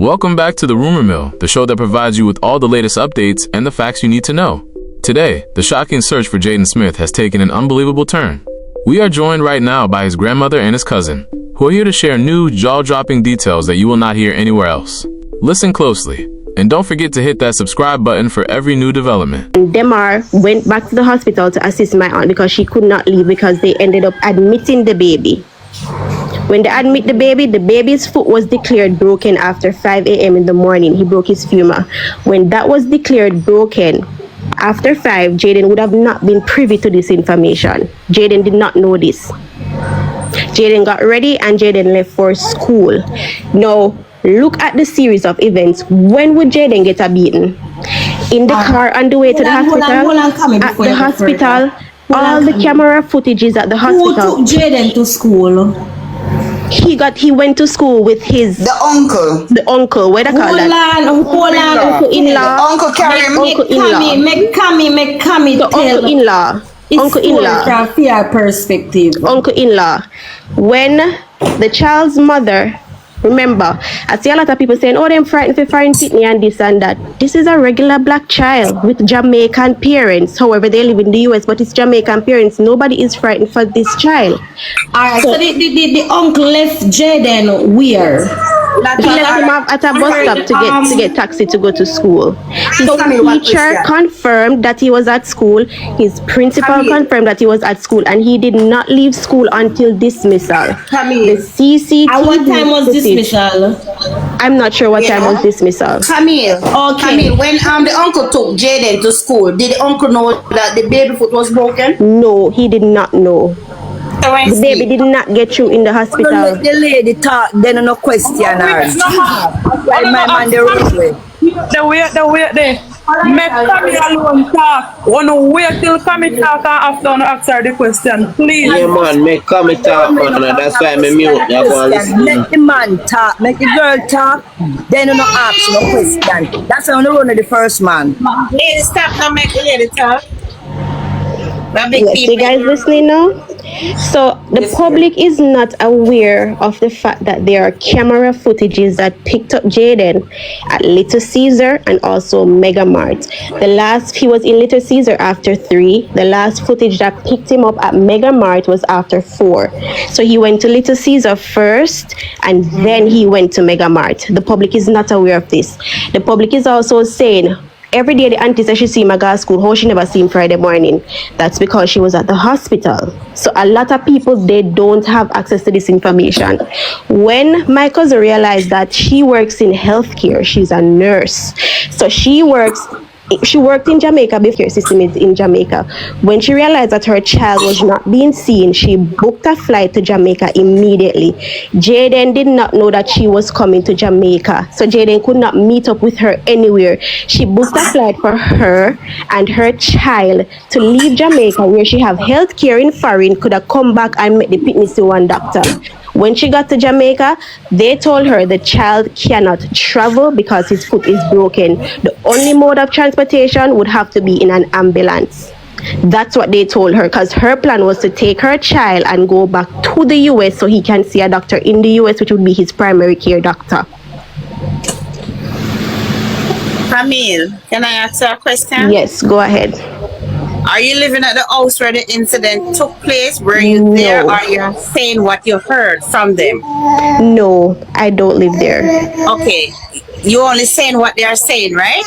Welcome back to the Rumor Mill, the show that provides you with all the latest updates and the facts you need to know. Today, the shocking search for Jayden Smith has taken an unbelievable turn. We are joined right now by his grandmother and his cousin, who are here to share new, jaw-dropping details that you will not hear anywhere else. Listen closely, and don't forget to hit that subscribe button for every new development. Demar went back to the hospital to assist my aunt because she could not leave because they ended up admitting the baby. When they admit the baby's foot was declared broken after 5 a.m. in the morning. He broke his femur. When that was declared broken, after 5, Jayden would have not been privy to this information. Jayden did not know this. Jayden got ready and Jayden left for school. Now, look at the series of events. When would Jayden get a beating? In the car on the way to the hospital? At the hospital, all the camera footage is at the hospital. Who took Jayden to school? He went to school with the uncle. What they call that? Uncle-in-law. Uncle Karim. Uncle-in-law. Uncle-in-law. From fear perspective. Uncle-in-law. When the child's mother, remember, I see a lot of people saying, oh, them frightened for foreign kidney and this and that. This is a regular black child with Jamaican parents. However, they live in the US, but it's Jamaican parents. Nobody is frightened for this child. Alright, so the uncle left Jayden where? He left him at a bus stop to get taxi to go to school. His teacher confirmed that he was at school. His principal confirmed that he was at school, and he did not leave school until dismissal. The CCTV. At what time was dismissal? I'm not sure what time was dismissal. Camille. Okay. Camille, when the uncle took Jayden to school, did the uncle know that the baby foot was broken? No, he did not know. The baby did not get through in the hospital. Let the lady talk, then no question her. Why my man the road way? The way there. Make Camille alone talk. Wanna wait till Camille talk and after answer the question, please. Yeah man, make Camille talk man, and that's why I'm mute. Let the man talk, make the girl talk, then no ask no question. That's how you run the first man. Lady, stop now, make the lady talk. Yes, you guys listening now? So the public is not aware of the fact that there are camera footages that picked up Jayden at Little Caesar and also Mega Mart. He was in Little Caesar after 3. The last footage that picked him up at Mega Mart was after 4. So he went to Little Caesar first and then he went to Mega Mart. The public is not aware of this. The public is also saying, every day the auntie says she see him at school, how she never see him Friday morning. That's because she was at the hospital. So a lot of people, they don't have access to this information. When my cousin realized that she works in healthcare, she's a nurse. So she worked in Jamaica before system is in Jamaica. When she realized that her child was not being seen, she booked a flight to Jamaica immediately. Jayden did not know that she was coming to Jamaica, so Jayden could not meet up with her anywhere. She booked a flight for her and her child to leave Jamaica, where she have health care in foreign, could have come back and met the fitness to one doctor. When she got to Jamaica, they told her the child cannot travel because his foot is broken. The only mode of transportation would have to be in an ambulance. That's what they told her, because her plan was to take her child and go back to the US so he can see a doctor in the US, which would be his primary care doctor. Camille, can I ask you a question? Yes, go ahead. Are you living at the house where the incident took place? Were you there, or you're saying what you heard from them? No, I don't live there. Okay, you only saying what they are saying, right?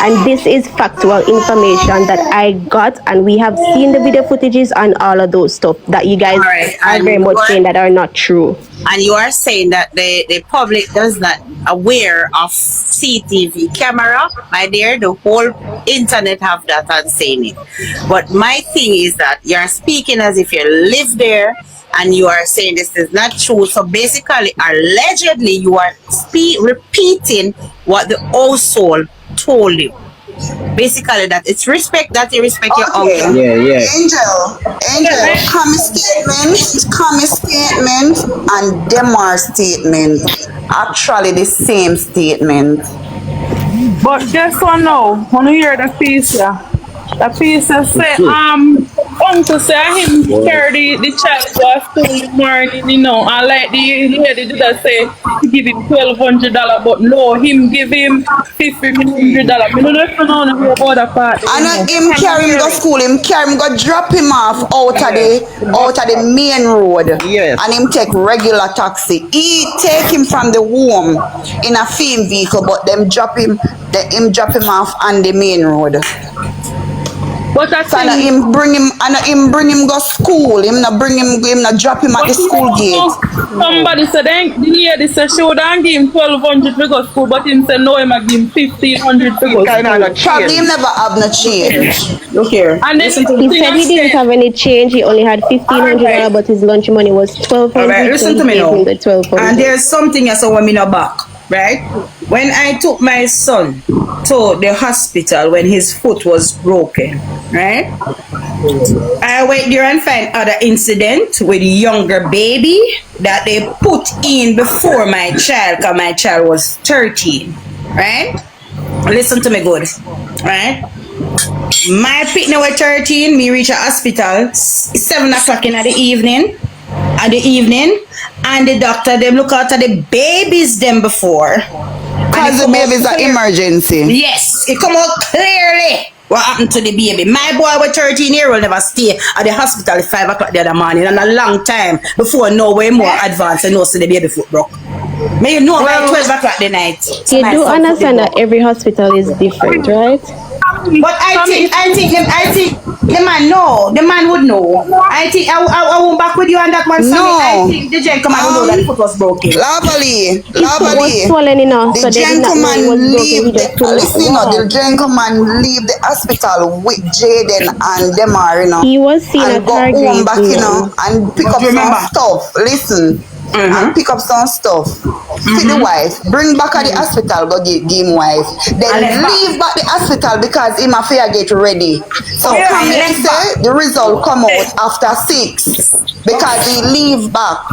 And this is factual information that I got, and we have seen the video footages and all of those stuff that you guys are very much saying that are not true. And you are saying that the public does not aware of CTV camera. My dear, the whole internet have that and saying it. But my thing is that you're speaking as if you live there, and you are saying this is not true. So basically, allegedly, you are repeating what the old soul told you. Basically, that it's respect that you respect your uncle. Yeah. Angel, Kami statement and Demar statement actually the same statement. But guess what now? When you hear the piece, the piece say, uncle say him carry the child to school in the morning, and like the lady did I say he give him $1,200, but no, him give him $1,500. Me no know if you know about that part. And him carry him go school, him carry him go drop him off out of the main road. Yes. And him take regular taxi. He take him from the home in a film vehicle, but them drop him off on the main road. But I So think him bring him go school. Him not drop him at the school gate. somebody said the lady said she would give him $1,200 to go to school, but him said no, him a give him $1,500 to go to school. Probably him never have no change. Look here. And then He said he didn't have any change. He only had $1,500, Alright. but his lunch money was $1,200. Alright, listen so to me he gave now. him the $1,200. And there's something else I want me know back, right? When I took my son to the hospital when his foot was broken, right? I went there and find other incident with younger baby that they put in before my child, because my child was 13, right? Listen to me good, right? My pitney was 13, me reach a hospital 7 o'clock in the evening, and the doctor them look out at the babies them before. Because the baby's an emergency. Yes, it come out clearly what happened to the baby. My boy was 13-year-old never stay at the hospital at 5 o'clock the other morning, and a long time before no way more advanced and no see the baby foot broke. May you know by 12 o'clock the night. You do understand that every hospital is different, right? But I think the man know. The man would know. I think I won't back with you on that one. No. I think the gentleman would know that the foot was broken. Lovely. His foot was swollen enough, The so they did not know it was gentleman broken. He leave just couldn't listen, walk. the gentleman leave the hospital with Jayden and them are, He was seen and at go home Hargreaves, back, and pick up remember? some stuff. Listen. And pick up some stuff. See the wife. Bring back at the hospital, go give him wife. Then And leave back the hospital because him a fear get ready. So come next say the result come out after 6 because he leave back.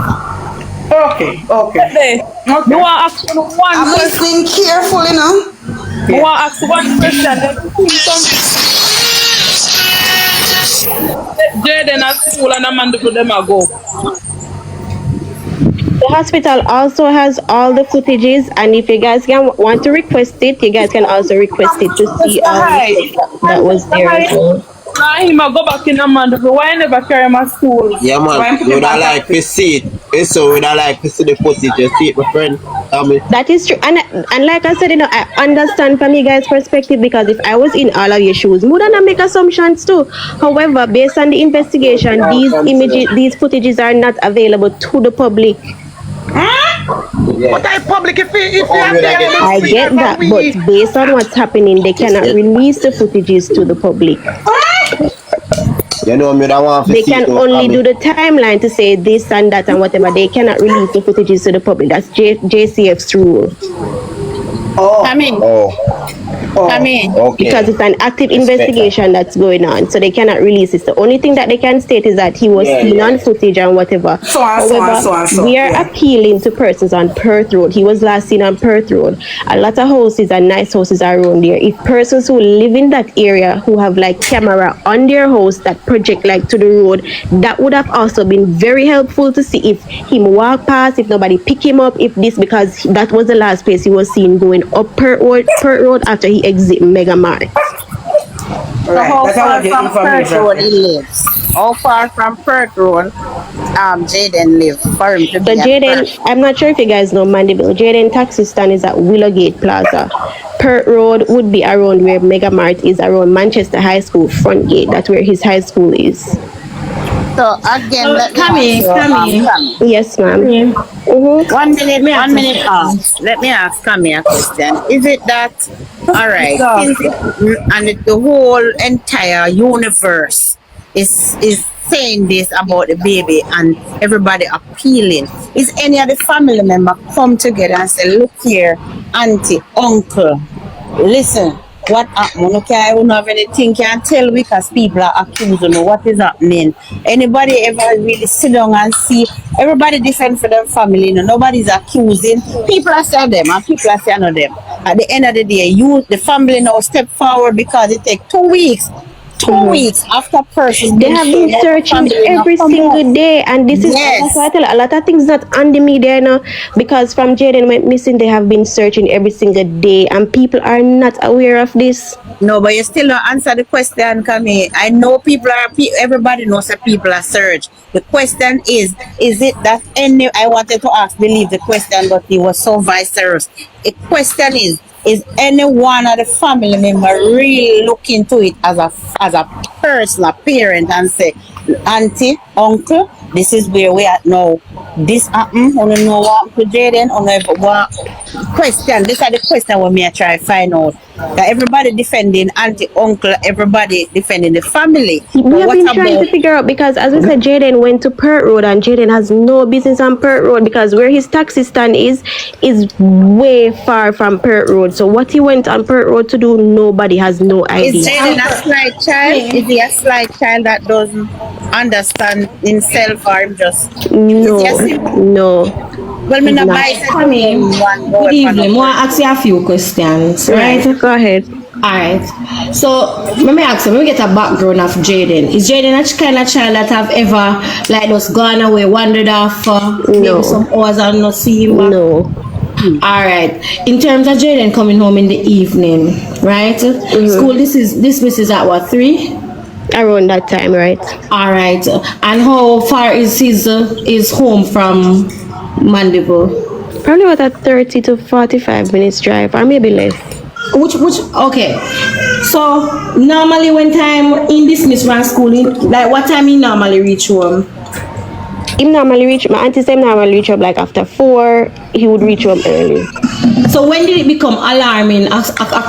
Okay. You want to ask one I'm question? listening carefully, You want to ask one question? Jayden at school and Amanda for them a go. The hospital also has all the footages, and if you guys want to request it, you guys can also request it to see all the stuff that was there as well. Now him a go back in Amanda for why I never carry him to school. Yeah, man. We don't like to see it. It's so we don't like to see the footage. You see it, my friend. Tell me. That is true, and like I said, I understand from you guys' perspective, because if I was in all of your shoes, wouldn't I make assumptions too? However, based on the investigation, these footages are not available to the public. But I public if you have I get that, but based on what's happening, they cannot release the footages to the public. You know me, that want to They see can it, only do the timeline to say this and that and whatever. They cannot release the footages to the public. That's JCF's rule. Come in. Okay. Because it's an active investigation that's going on, so they cannot release it. The only thing that they can state is that he was seen on footage and whatever. We are appealing to persons on Perth Road. He was last seen on Perth Road. A lot of houses and nice houses are around there. If persons who live in that area who have like camera on their house that project like to the road, that would have also been very helpful to see if him walk past, if nobody pick him up, if this, because that was the last place he was seen going up Perth Road after he exit Mega Mart. How far from Perth Road he lives? How far from Perth Road Jayden lives for him to be at Jayden, Perth? I'm not sure if you guys know Mandeville. Jayden taxi stand is at Willowgate Plaza. Perth Road would be around where Mega Mart is, around Manchester High School front gate. That's where his high school is. So again, let me Come in. Yes, ma'am. Mm-hmm. 1 minute. Let me ask Camille a question. Is it that, all right, and the whole entire universe is saying this about the baby and everybody appealing? Is any of the family member come together and say, look here, auntie, uncle, listen, what happened? Okay, I don't have anything can tell because people are accusing what is happening. Anybody ever really sit down and see? Everybody different for their family, nobody's accusing. People are saying them and people are saying them. At the end of the day, the family now step forward because it takes 2 weeks 2 weeks after person They been have shown been up, searching family not every come out. single day, and this is that's why I Yes. tell you, a lot of things not on the media now, because from Jayden went missing, they have been searching every single day, and people are not aware of this. No, but you still don't answer the question, Kami. I know people are, everybody knows that people are searched. The question is it that any, I wanted to ask, believe the question, but it was so vice versa. The question is any one of the family member really look into it as a person, a parent, and say, auntie, uncle, this is where we at now. This happen, I don't know what to Jayden, I don't know what question. This are the question when me I try find out. That everybody defending auntie, uncle, everybody defending the family. We But have what been trying to about figure out, because as we said, Jayden went to Pert Road, and Jayden has no business on Pert Road, because where his taxi stand is way far from Pert Road. So what he went on Pert Road to do, nobody has no is idea. Jayden a slight child? Is he a slight child that doesn't understand himself or him just is he a No, simple? no, Well me he's not not. buy said Come to in. him one Good boy for no evening. Want to ask person. you a few questions, Right. right? Go ahead. Alright. So let me ask you, let me get a background of Jayden. Is Jayden a kind of child that have ever like just gone away, wandered off maybe No. some hours and not see him back? No. Alright. In terms of Jayden coming home in the evening, right? School dismisses at what, 3? Around that time, right? Alright. And how far is his home from Mandeville? Probably about a 30 to 45 minutes drive, or maybe less. Which okay. So normally when time in dismiss from school, like what time he normally reach home? Him normally reach, my auntie said him normally reach up like after 4, he would reach home early. So when did it become alarming, a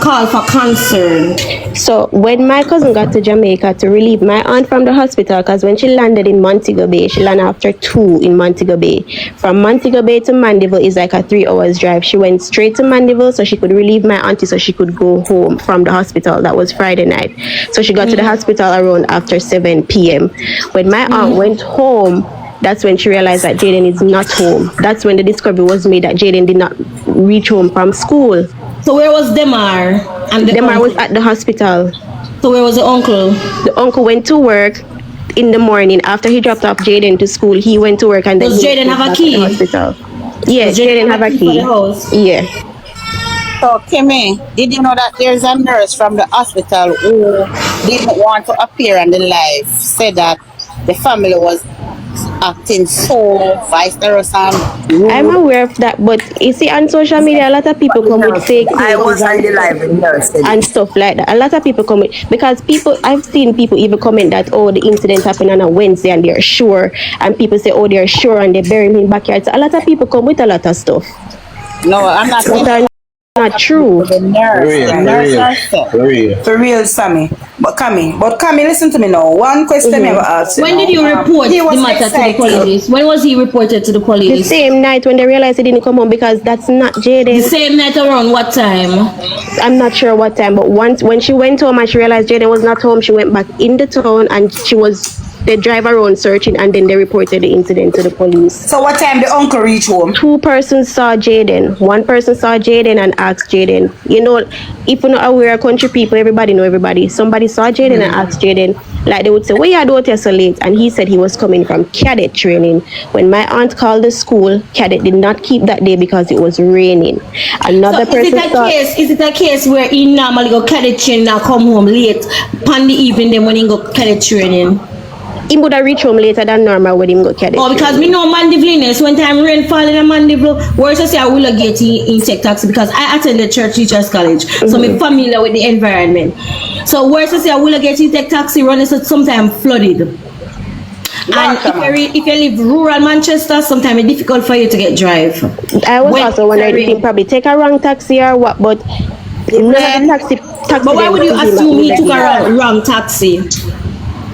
call for concern? So when my cousin got to Jamaica to relieve my aunt from the hospital, because when she landed in Montego Bay, she landed after 2 in Montego Bay. From Montego Bay to Mandeville is like a 3 hours drive. She went straight to Mandeville so she could relieve my auntie so she could go home from the hospital. That was Friday night. So she got to the hospital around after 7 p.m. When my aunt went home, that's when she realized that Jayden is not home. That's when the discovery was made that Jayden did not reach home from school. So where was Demar? And Demar was at the hospital. So where was the uncle? The uncle went to work in the morning after he dropped off Jayden to school. He went to work and then Does he Jayden went have a back key? to the hospital. Yeah, Does Jayden have a for key. the house? Yeah. So Kimmy, did you know that there's a nurse from the hospital who didn't want to appear on the live, said that the family was acting so vice versa and rude? I'm aware of that, but you see on social media, a lot of people come with fake I was pages on the live in nurse. and stuff like that. A lot of people come with, because people, I've seen people even comment that, oh, the incident happened on a Wednesday and they're sure, and people say, oh, they're sure, and they bury him in backyard. So a lot of people come with a lot of stuff. No, I'm not But saying are not true. the nurse. The nurse herself. For real, Sammy. But Cammy, listen to me now. One question I ever asked you. When did you report he the was matter to the excited. police? When was he reported to the The police? same night when they realized he didn't come home, because that's not The Jayden. same night around what time? I'm not sure what time, but once when she went home and she realized Jayden was not home, she went back in the town and they drive around searching, and then they reported the incident to the police. So what time the uncle reach home? 2 persons saw Jayden. 1 person saw Jayden and asked Jayden. You know, if you're not aware of country people, everybody know everybody. Somebody saw Jayden and asked Jayden, like they would say, where you out here so late? And he said he was coming from cadet training. When my aunt called the school, cadet did not keep that day because it was raining. Another So person saw. is it a case where he normally go cadet training and come home late on the evening then when he go cadet training? He would have reached home later than normal when him go cadet. Oh, because me know Mandeville, when time rain fall in Mandeville, where's I say I will get in take taxi because I attended church teachers college, so I'm familiar with the environment. So where's I say I will get in take taxi run is sometimes flooded. And if you live rural Manchester, sometimes it's difficult for you to get drive. I was also wondering if he probably take a wrong taxi or what, but none of the taxi. But why would you assume he took a wrong taxi?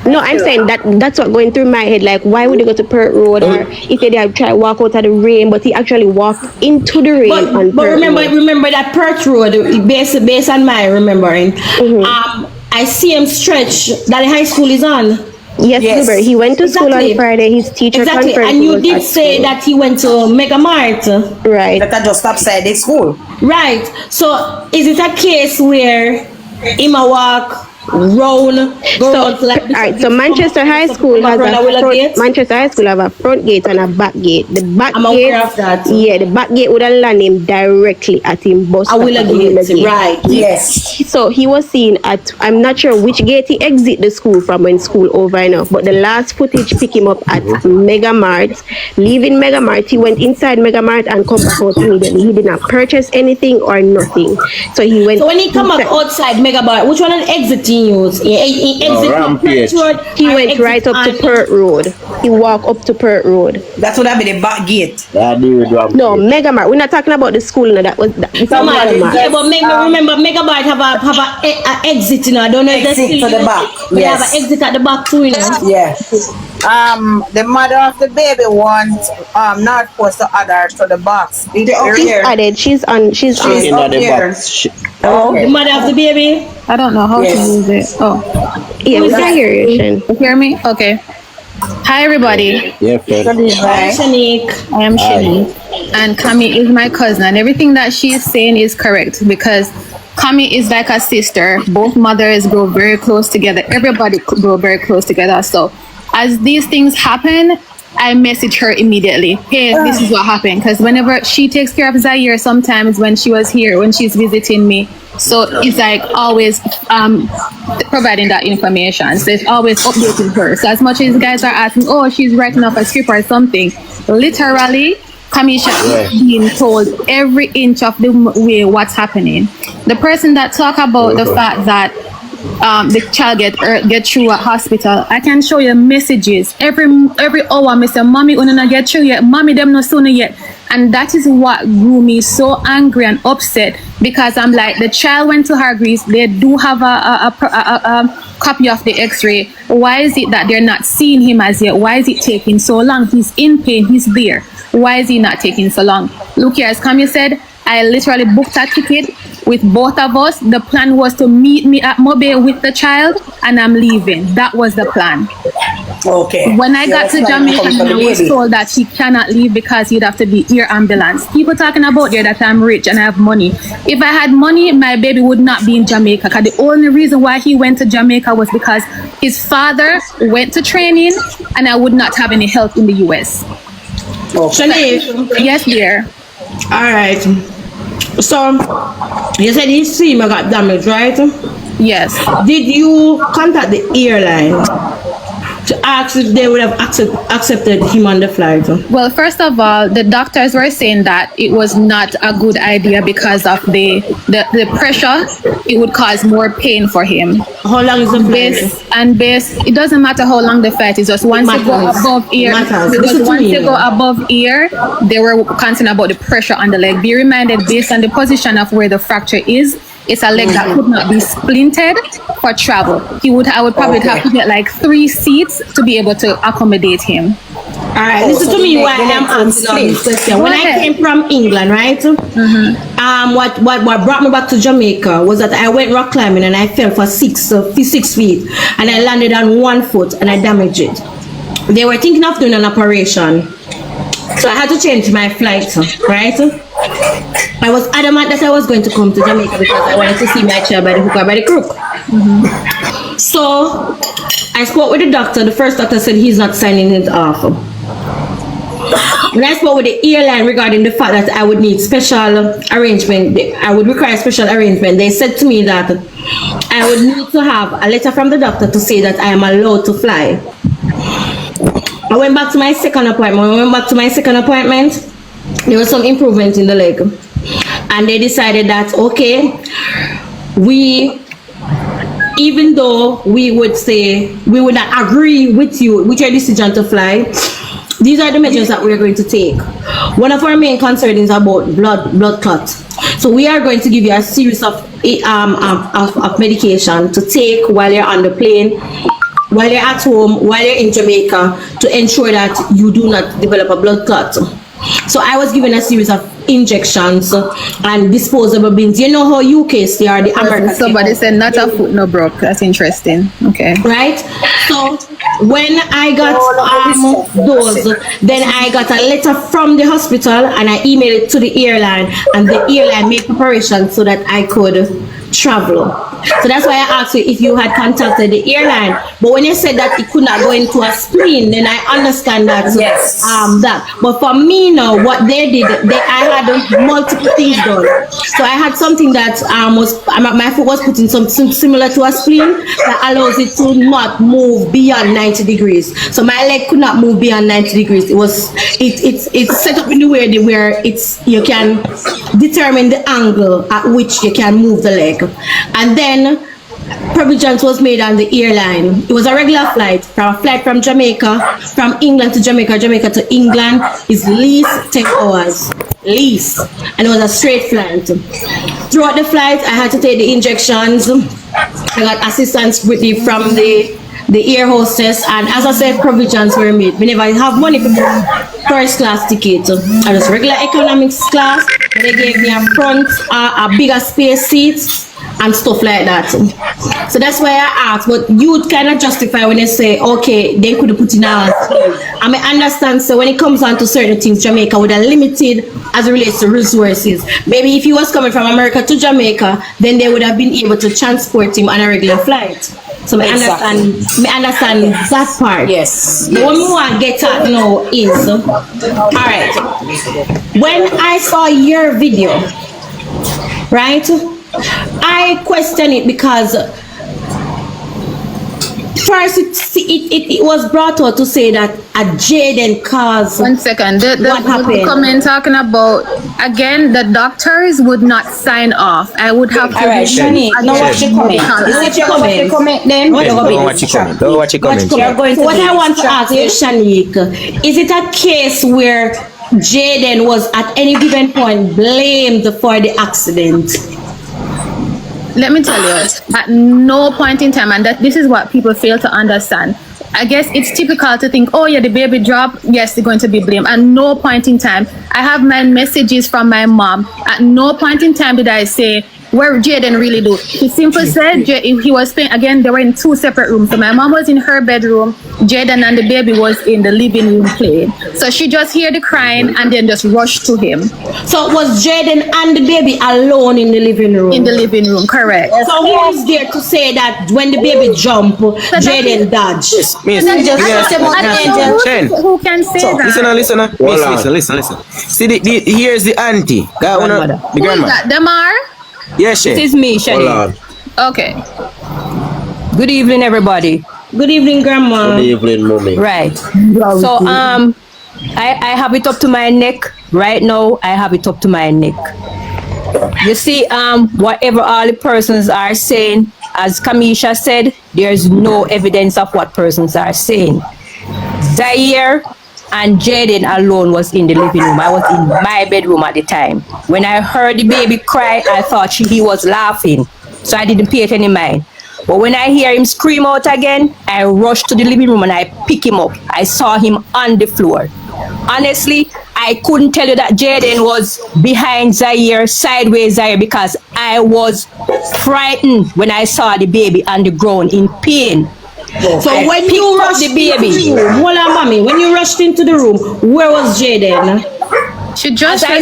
No, I'm saying that's what going through my head. Like, why would he go to Pert Road, or if they had try walk out of the rain, but he actually walked into the rain on But Pert remember Road. that Perth Road, based on my remembering, I see him stretch that the high school is on. Yes, Uber. He went to school Exactly. on Friday. His teacher Exactly, confirmed and he you was did at say school. that he went to Mega Mart. Right. That I just upside the school. Right. So is it a case where him a walk round. So, all right. So Manchester High School has Manchester High School have a front gate and a back gate. The back I'm gate, aware of that. yeah, the back gate would have land him directly at him bus stop. Right. Yes. So he was seen at, I'm not sure which gate he exit the school from when school over enough, but the last footage pick him up at Mega Mart. Leaving Mega Mart, he went inside Mega Mart and come back out immediately. He did not purchase anything or nothing. So he went. So when he come up outside Mega Mart, which one an exit he use? He exit Rampage. He went right up to Pert Road. He walked up to Pert Road. That would have been the back gate. No, Mega Mart. We're not talking about the school. No, that was Mega Mart. Yeah, but remember Mega Mart have a exit, you know. I don't know if that's Exit still to the back. They Yes. have an exit at the back too, you know. Yeah. The mother of the baby wants not supposed to add her to the box. She's Added. She's on. She's on. In up the there. box. The mother of the baby. I don't know how Yes. to use it. Oh, Yeah, we can hear you, Shen. you hear me? Okay. Hi, everybody. Yeah, friend. Right. Shanique. I am Shani, and Kami is my cousin, and everything that she is saying is correct because Kami is like a sister. Both mothers grow very close together. Everybody grow very close together. So, as these things happen, I message her immediately. Hey, this is what happened. Because whenever she takes care of Zaire, sometimes when she was here, when she's visiting me, so it's like always providing that information. So it's always updating her. So as much as guys are asking, oh, she's writing off a script or something, literally, Kamisha is being told every inch of the way what's happening. The person that talk about the fact that the child get through at hospital, I can show you messages every hour. Me say, mommy, we not get through yet. Mommy, them not sooner yet. And that is what grew me so angry and upset because I'm like, the child went to Hargreaves. They do have a copy of the X-ray. Why is it that they're not seeing him as yet? Why is it taking so long? He's in pain. He's there. Why is he not taking so long? Look here, as Kami said, I literally booked a ticket with both of us. The plan was to meet me at Mobile with the child, and I'm leaving. That was the plan. Okay. When I got to Jamaica, I was told that she cannot leave because he'd have to be air ambulance. People talking about there that I'm rich and I have money. If I had money, my baby would not be in Jamaica. Because the only reason why he went to Jamaica was because his father went to training, and I would not have any help in the US. Shanique. Yes, dear. All right. So you said his femur got damaged, right? Yes. Did you contact the airline to ask if they would have accepted him on the flight? Well, first of all, the doctors were saying that it was not a good idea because of the pressure. It would cause more pain for him. How long is the flight? It doesn't matter how long the flight is. Just once you go above ear, because once you go above ear, they were concerned about the pressure on the leg. Be reminded, based on the position of where the fracture is, it's a leg that could not be splintered for travel. I would probably have to get like 3 seats to be able to accommodate him. All right, listen to me why I'm asking all this question. When I came from England, right? Mm-hmm. What brought me back to Jamaica was that I went rock climbing and I fell for 6 feet, and I landed on 1 foot and I damaged it. They were thinking of doing an operation, so I had to change my flight, right? I was adamant that I was going to come to Jamaica because I wanted to see my child by the hook or by the crook. Mm-hmm. So I spoke with the doctor. The first doctor said he's not signing it off. When I spoke with the airline regarding the fact that I would need special arrangement, I would require special arrangement, they said to me that I would need to have a letter from the doctor to say that I am allowed to fly. I went back to my second appointment. There was some improvement in the leg, and they decided that okay, even though we would say we would not agree with your decision to fly, these are the measures that we are going to take. One of our main concerns is about blood clots. So we are going to give you a series of medication to take while you're on the plane, while you're at home, while you're in Jamaica, to ensure that you do not develop a blood clot. So I was given a series of injections and disposable bins. You know how UK they are the American. Somebody said not a foot no broke. That's interesting. Okay. Right. So when I got those, then I got a letter from the hospital and I emailed it to the airline, and the airline made preparations so that I could travel. So that's why I asked you if you had contacted the airline. But when you said that it could not go into a spleen, then I understand that. Yes. That. But for me now, what they did, I had multiple things done. So I had something that my foot was put in something similar to a spleen that allows it to not move beyond 90 degrees. So my leg could not move beyond 90 degrees. It's set up in a way where you can determine the angle at which you can move the leg. And then provisions was made on the airline. It was a regular flight from Jamaica, from England to Jamaica to England is least 10 hours. Least. And it was a straight flight. Throughout the flight, I had to take the injections. I got assistance with me from the air hostess, and as I said, provisions were made. Whenever I have money for first class ticket, I just regular economics class. They gave me a front, a bigger space seats and stuff like that. So that's why I asked, but you would kind of justify when they say, okay, they could have put in a I mean, understand, so when it comes on to certain things, Jamaica would have limited as it relates to resources. Maybe if he was coming from America to Jamaica, then they would have been able to transport him on a regular flight. So I understand that part. Yes. But what we want to get at now is, all right, when I saw your video, right, I question it because first it was brought out to say that a Jayden caused. 1 second. What happened? The comment talking about, again, the doctors would not sign off. I would have to. All right, Shani, now watch your comment. Don't comment then. Don't watch your comment. Don't watch your comment. So what I want to ask you, Shanique, is it a case where Jayden was at any given point blamed for the accident? Let me tell you, at no point in time, and that this is what people fail to understand. I guess it's typical to think, oh yeah, the baby dropped, yes, they're going to be blamed. At no point in time, I have my messages from my mom. At no point in time did I say, where Jayden really do. He simply said he was playing, again, they were in 2 separate rooms. So my mom was in her bedroom, Jayden and the baby was in the living room playing. So she just heard the crying and then just rushed to him. So was Jayden and the baby alone in the living room? In the living room, correct. So who is there to say that when the baby jumped, Jayden dodged? Who can say that? Listen. See, here's the auntie. The grandmother. Who is that? Damar? Yes, This is me, Shani. Okay. Good evening, everybody. Good evening, Grandma. Good evening, mommy. Right. So I have it up to my neck right now. I have it up to my neck. You see, whatever all the persons are saying, as Kamisha said, there's no evidence of what persons are saying. Zaire and Jayden alone was in the living room. I was in my bedroom at the time. When I heard the baby cry, I thought he was laughing, so I didn't pay it any mind. But when I hear him scream out again, I rushed to the living room and I pick him up. I saw him on the floor. Honestly, I couldn't tell you that Jayden was behind Zaire, sideways Zaire, because I was frightened when I saw the baby on the ground in pain. So when you rushed the baby, hold on, mommy. When you rushed into the room, where was Jayden? She just as I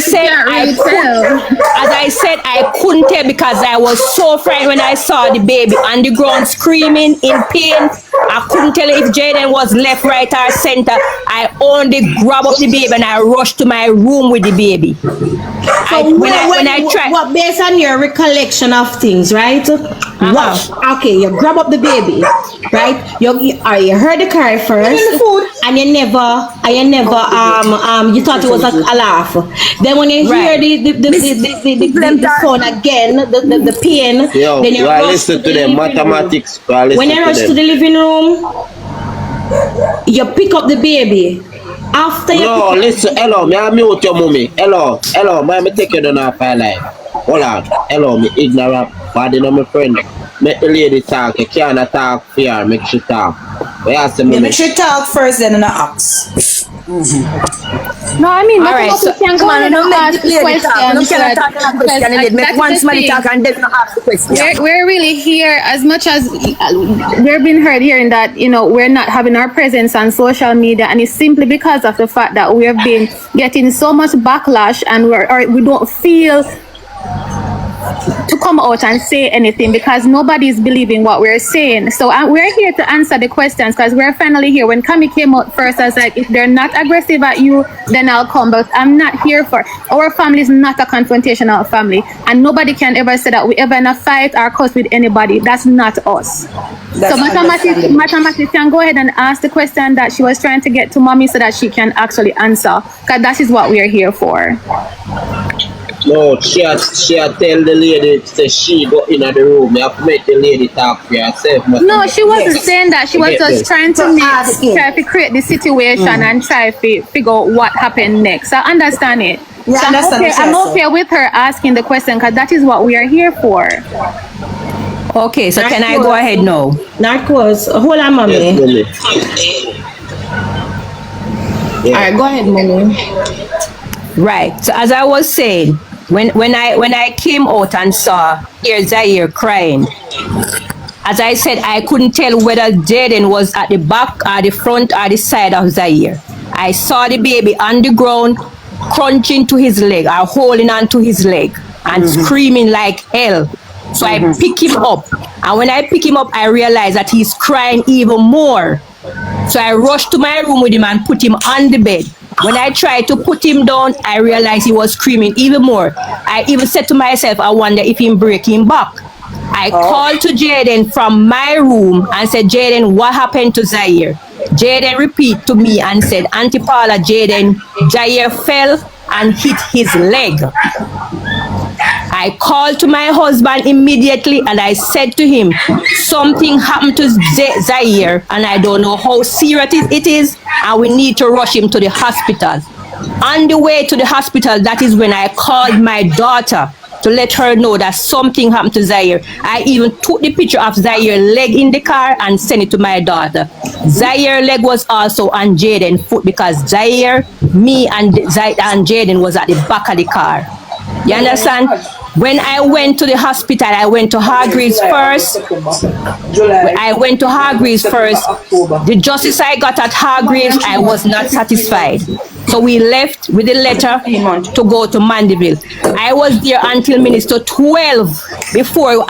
said, I couldn't tell because I was so frightened when I saw the baby on the ground screaming in pain. I couldn't tell if Jayden was left, right, or center. I only grabbed up the baby and I rushed to my room with the baby. What based on your recollection of things, right? Okay, you grab up the baby, right? You heard the cry first, and you thought it was a laugh. Then when you hear the sound again, the pain, then you rush to the mathematics. When you rush to the living room, you pick up the baby. After you listen, hello, me I mute your mommy. Hello, me take you down off my life. Hold on, hello, me ignorant, body no my friend. Make the lady talk, you can't talk for her, make she talk. Make she talk first, then ask. No, I mean, all right, so can go on and ask questions. Make one somebody talk and then ask the question. We're really here, as much as we're being heard hearing that, we're not having our presence on social media, and it's simply because of the fact that we have been getting so much backlash and we don't feel to come out and say anything because nobody's believing what we're saying. So we're here to answer the questions because we're finally here. When Kami came out first, I was like, if they're not aggressive at you, then I'll come. But I'm not here for our family is not a confrontational family, and nobody can ever say that we ever in a fight or cuss with anybody. That's not us. That's So Mathematics can go ahead and ask the question that she was trying to get to mommy so that she can actually answer. Because that is what we are here for. No, she had tell the lady say she go in the room. You have to make the lady talk for herself. No, she wasn't saying that. She was Get just this. trying to try to create the situation and try to figure out what happened next. I understand it. Yeah, So I'm okay with her asking the question because that is what we are here for. Okay, so can I go ahead now? Narcos. Hold on, mommy. Yes, mommy. All right, go ahead, mommy. Right. So as I was saying, when I came out and saw Zaire crying, as I said, I couldn't tell whether Jayden was at the back or the front or the side of Zaire. I saw the baby on the ground, crunching to his leg or holding on to his leg and screaming like hell. So I pick him up. And when I pick him up, I realize that he's crying even more. So I rushed to my room with him and put him on the bed. When I tried to put him down, I realized he was screaming even more. I even said to myself, I wonder if he'll break him back. I called to Jayden from my room and said, Jayden, what happened to Zaire? Jayden repeated to me and said, Auntie Paula, Zaire fell and hit his leg. I called to my husband immediately and I said to him, something happened to Zaire and I don't know how serious it is and we need to rush him to the hospital. On the way to the hospital, that is when I called my daughter to let her know that something happened to Zaire. I even took the picture of Zaire's leg in the car and sent it to my daughter. Zaire's leg was also on Jayden's foot because Zaire, me and Jayden was at the back of the car. You understand? When I went to the hospital, I went to Hargreaves first. I went to Hargreaves first. The justice I got at Hargreaves, I was not satisfied. So we left with the letter to go to Mandeville. I was there until Minister 12 before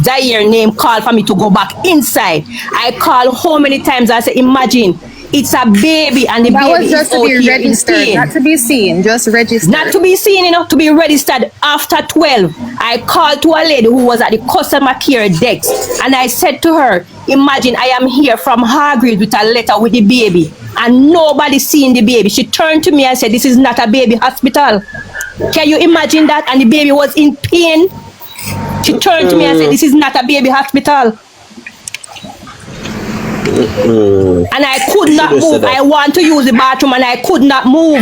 Zaire name called for me to go back inside. I called how many times? I said, imagine. It's a baby and the That baby was just is to out be here in registered, pain. not to be seen, just registered. Not to be seen, to be registered after 12. I called to a lady who was at the customer care desk and I said to her, imagine I am here from Hargreaves with a letter with the baby and nobody seeing the baby. She turned to me and said, this is not a baby hospital. Can you imagine that? And the baby was in pain. She turned to me and said, this is not a baby hospital. And I could not move. I want to use the bathroom and I could not move.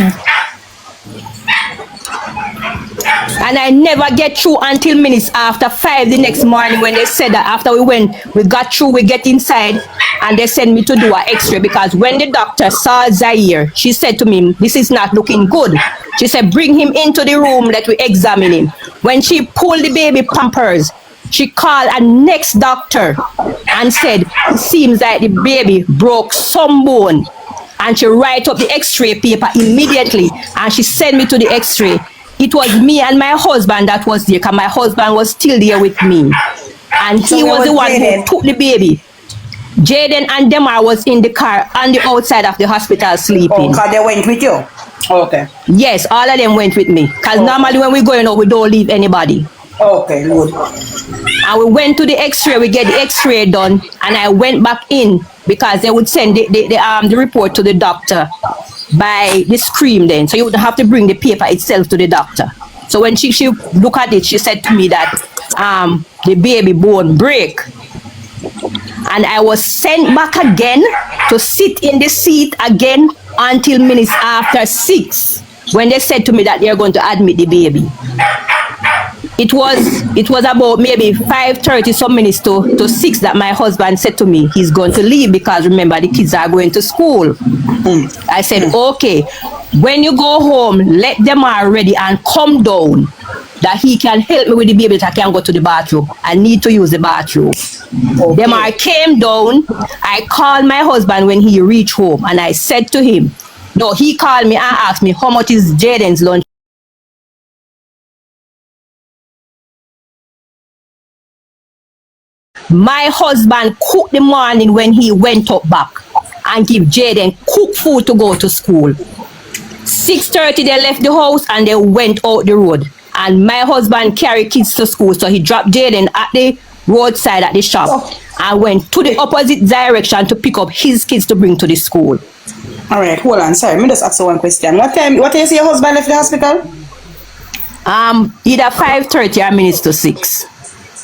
And I never get through until minutes after 5 the next morning when they said that after we got through, we get inside and they sent me to do an x-ray because when the doctor saw Zaire, she said to me, this is not looking good. She said, bring him into the room, let we examine him. When she pulled the baby pampers, she called a next doctor and said, it seems like the baby broke some bone. And she write up the x-ray paper immediately and she sent me to the x-ray. It was me and my husband that was there because my husband was still there with me. And he was the one who took the baby. Jayden and Demar was in the car on the outside of the hospital sleeping. Oh, because they went with you? Okay. Yes, all of them went with me. Because normally when we going out, we don't leave anybody. Okay, good. And we went to the x-ray, we get the x-ray done, and I went back in because they would send the report to the doctor by the screen then. So you would have to bring the paper itself to the doctor. So when she looked at it, she said to me that the baby bone break. And I was sent back again to sit in the seat again until minutes after 6 when they said to me that they're going to admit the baby. It was about maybe 5:30 some minutes to 6 that my husband said to me he's going to leave because remember the kids are going to school. I said, okay, when you go home, let them are ready and come down that he can help me with the baby that I can go to the bathroom. I need to use the bathroom. Okay. Demar came down. I called my husband when he reached home and I said to him, no, he called me and asked me how much is Jayden's lunch. My husband cooked the morning when he went up back and give Jayden cook food to go to school. 6:30 they left the house and they went out the road. And my husband carried kids to school, so he dropped Jayden at the roadside at the shop and went to the opposite direction to pick up his kids to bring to the school. All right, hold on. Sorry, let me just ask you one question. What time you say your husband left the hospital? Either 5:30 or minutes to 6.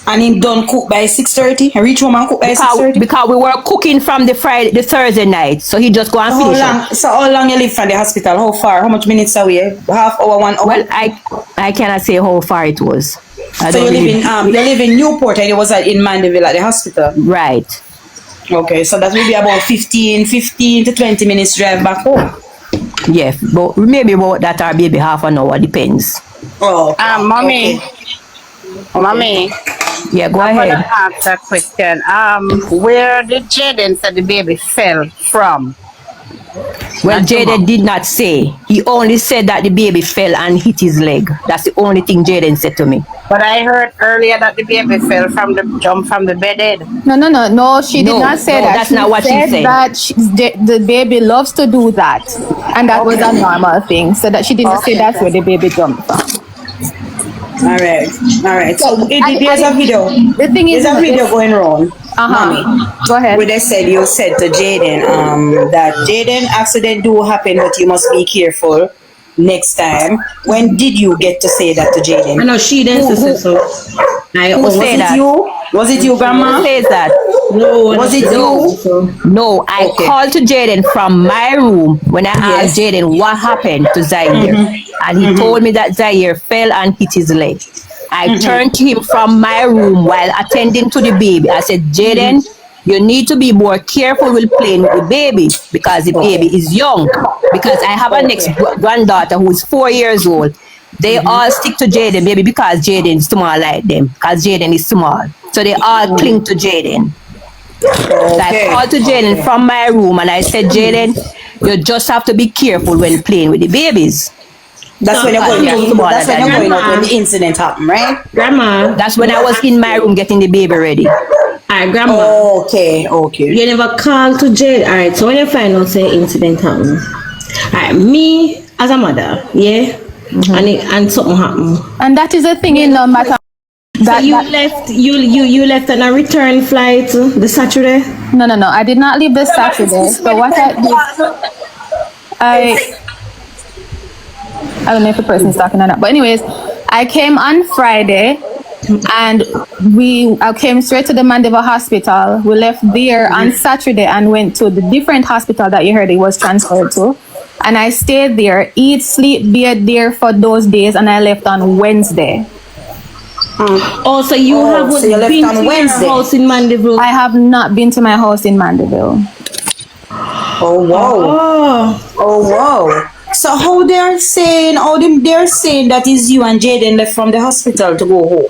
And he done cook by 6:30? He reach home and cook by 6:30? Because we were cooking from the Thursday night, so he just go and finish it. So how long you live from the hospital? How far? How much minutes away? Half hour, 1 hour? Well, I cannot say how far it was. So you live in Newport and you was in Mandeville at the hospital? Right. Okay, so that will be about 15 to 20 minutes drive back home. Yeah, but maybe about that or maybe half an hour, depends. Oh, Mommy. okay. Mommy. Yeah, go I'm ahead. gonna ask a question. Where did Jayden say the baby fell from? Well, Jayden did not say. He only said that the baby fell and hit his leg. That's the only thing Jayden said to me. But I heard earlier that the baby fell from the jump from the bed. No, she did not say that. That's not what she said. That the baby loves to do that, and that was a normal thing. So that she didn't say that's where the baby jumped from. All right. So there's a video. The thing is, there's a video going around. Mommy, go ahead. Where you said to Jayden that Jayden accident do happen, but you must be careful next time. When did you get to say that to Jayden? I know she didn't say so. Was it you, Grandma? Who says that? No. Was it you? No, I called to Jayden from my room when I asked Jayden what happened to Zaire. And he told me that Zaire fell and hit his leg. I turned to him from my room while attending to the baby. I said, Jayden, you need to be more careful with playing with the baby because the baby is young. Because I have a next granddaughter who is 4 years old. They all stick to Jayden, maybe because Jayden is small like them. Because Jayden is small. So they all cling to Jayden. So I called to Jayden from my room and I said, Jayden, you just have to be careful when playing with the babies. That's when you're going out when the incident happened, right? Grandma. That's when I was in my room getting the baby ready. Alright, Grandma. Okay. You never called to Jade. Alright, so when you find out say incident happened. Alright, me as a mother, yeah? And something happened. And that is the thing, no matter. So you left on a return flight the Saturday? No. I did not leave this Saturday. So what I don't know if the person's talking or not. But anyways, I came on Friday and I came straight to the Mandeville hospital. We left there on Saturday and went to the different hospital that you heard he was transferred to. And I stayed there, eat, sleep, bed there for those days, and I left on Wednesday. Oh, so you haven't been to your house in Mandeville? I have not been to my house in Mandeville. Oh wow. So how they're saying that is you and Jayden left from the hospital to go home?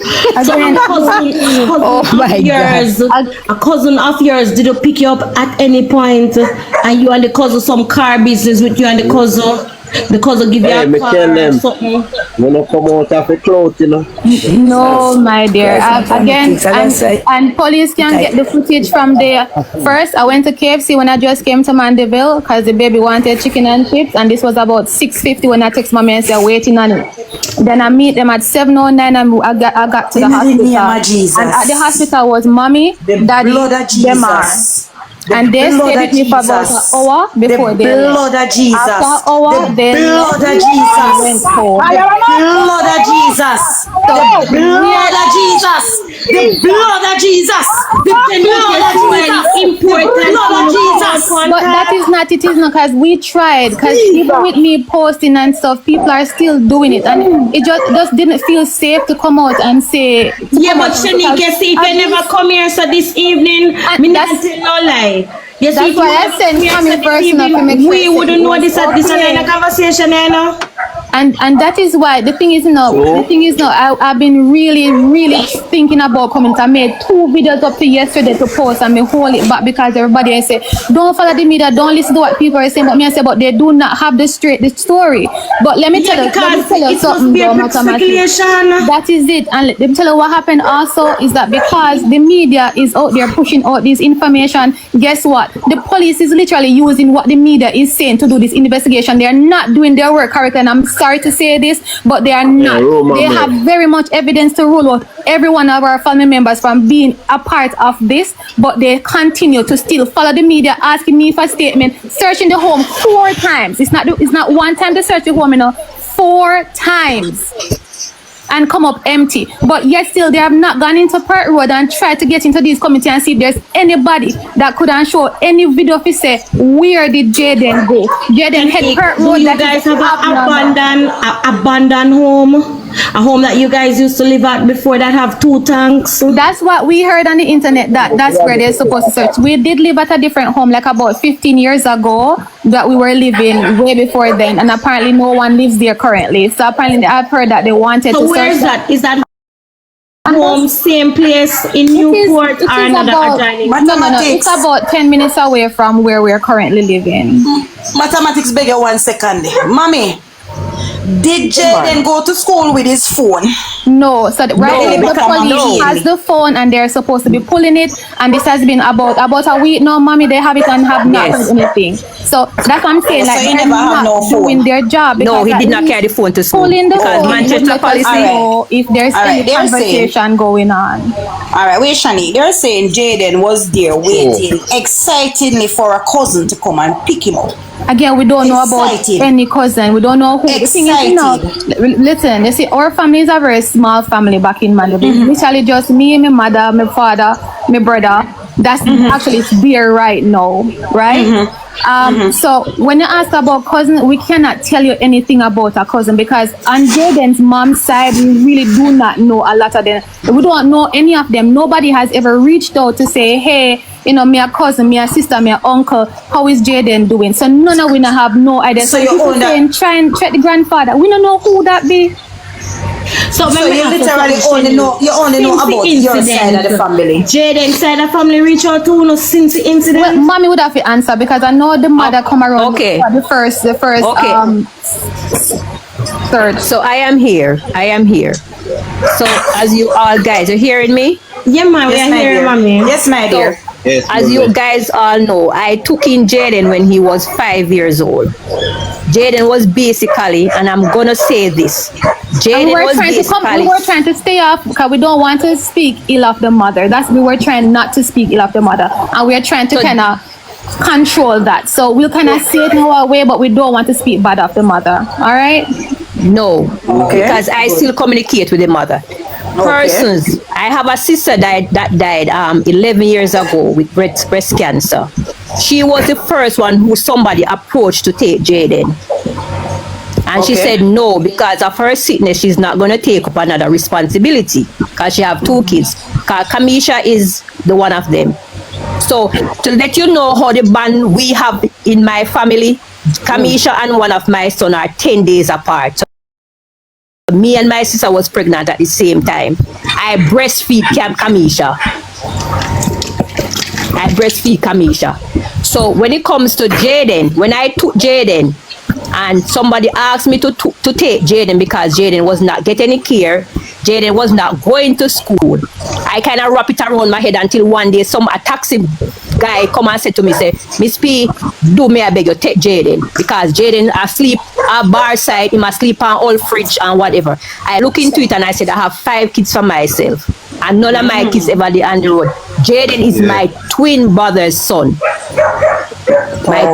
A cousin of yours did you pick you up at any point and you and the cousin some car business with you and the cousin? The cousin give you a car or something? You don't come out of the clothes, you know? No, my dear. And police can get the footage from there. First, I went to KFC when I just came to Mandeville because the baby wanted chicken and chips, and this was about 6:50 when I text mommy and said waiting on it. Then I meet them at 7:09 and I got to the hospital. And at the hospital was mommy, daddy, Demar. And they stayed with me for about an hour before they left. Blood of Jesus. After an hour, they blood of Jesus. went home. Blood of Jesus. The blood of Jesus. The blood of Jesus. The blood of Jesus. Blood of Jesus. But that is not, it is not, because we tried, because even with me posting and stuff, people are still doing it, and it just didn't feel safe to come out and say. Yeah, but Shanika, see, if you never come here, so this evening, me not tell no lie. Yes, that's why I sent mommy personal to make sure we wouldn't know this at this conversation, you know. And that is why the thing is I've been really thinking about coming. I made 2 videos up to yesterday to post, and me hold it back because everybody I say don't follow the media, don't listen to what people are saying. But me I say, but they do not have the story. But let me tell you something, though, Mathematics. That is it. And let me tell you what happened also is that because the media is out there pushing out this information, guess what? The police is literally using what the media is saying to do this investigation. They are not doing their work correctly, and I'm sorry to say this, but they are not. They have very much evidence to rule out every one of our family members from being a part of this, but they continue to still follow the media, asking me for a statement, searching the home 4 times. It's not one time to search the home, 4 times. And come up empty. But yet still they have not gone into Park Road and tried to get into this committee and see if there's anybody that could show any video to say where did Jayden go. Jayden head Park Road. Do you guys have an abandoned home? A home that you guys used to live at before that have 2 tanks? That's what we heard on the internet, that's where they're supposed to search. We did live at a different home like about 15 years ago that we were living way before then, and apparently no one lives there currently. So apparently I've heard that they wanted to search. Where is that? Is that home same place in Newport or another adjoining? No, it's about 10 minutes away from where we're currently living. Mathematics beg you 1 second. Mommy, did Jayden go to school with his phone? No. So the police has the phone and they're supposed to be pulling it. And this has been about a week now, Mommy. They have it and have not done anything. So that's what I'm saying. So like he they're never have not no phone. doing their job. No, he did not carry the phone to school. Pulling the because phone. Manchester policy. Know if there's any conversation going on. All right, wait, Shani. They're saying Jayden was there waiting excitedly for a cousin to come and pick him up. Again, we don't know about any cousin. We don't know who. The thing is, listen, you see, our family is a very small family back in Mandeville. Literally just me, my mother, my father, my brother. That's actually it's there right now, right? So when you ask about cousin, we cannot tell you anything about a cousin because on Jayden's mom's side, we really do not know a lot of them. We don't know any of them. Nobody has ever reached out to say, hey, me a cousin, me a sister, me a uncle, how is Jayden doing? So none of we have no idea. So you try and check the grandfather. We don't know who that be. So you literally only know about your side of the family. Jayden's side of the family reach out to you since the incident? Well, Mommy would have to answer because I know the mother come around for the first third. So I am here. So as you all guys are hearing me? Yeah, ma'am, we are here, Mommy. Yes, my dear. Yes, as you guys all know, I took in Jayden when he was 5 years old. Jayden was basically, and I'm gonna say this, Jayden was basically. We were trying to stay off because we don't want to speak ill of the mother. We were trying not to speak ill of the mother, and we are trying to kind of control that. So we'll kind of say it in our way, but we don't want to speak bad of the mother. All right? No, because I still communicate with the mother. Persons, I have a sister that died 11 years ago with breast cancer. She was the first one who somebody approached to take Jayden. And she said no, because of her sickness, she's not going to take up another responsibility because she have 2 kids. Kamisha is the one of them. So to let you know how the bond we have in my family, Kamisha and one of my sons are 10 days apart. So me and my sister was pregnant at the same time. I breastfeed Kamisha. So when it comes to Jayden, when I took Jayden and somebody asked me to take Jayden because Jayden was not getting any care, Jayden was not going to school, I kind of wrap it around my head until one day a taxi guy come and said to me, say, Miss P, do me I beg you, take Jayden because Jayden asleep at bar side, he must sleep on old fridge and whatever. I look into it and I said I have 5 kids for myself and none of my kids ever did on the road. Jayden is my twin brother's son.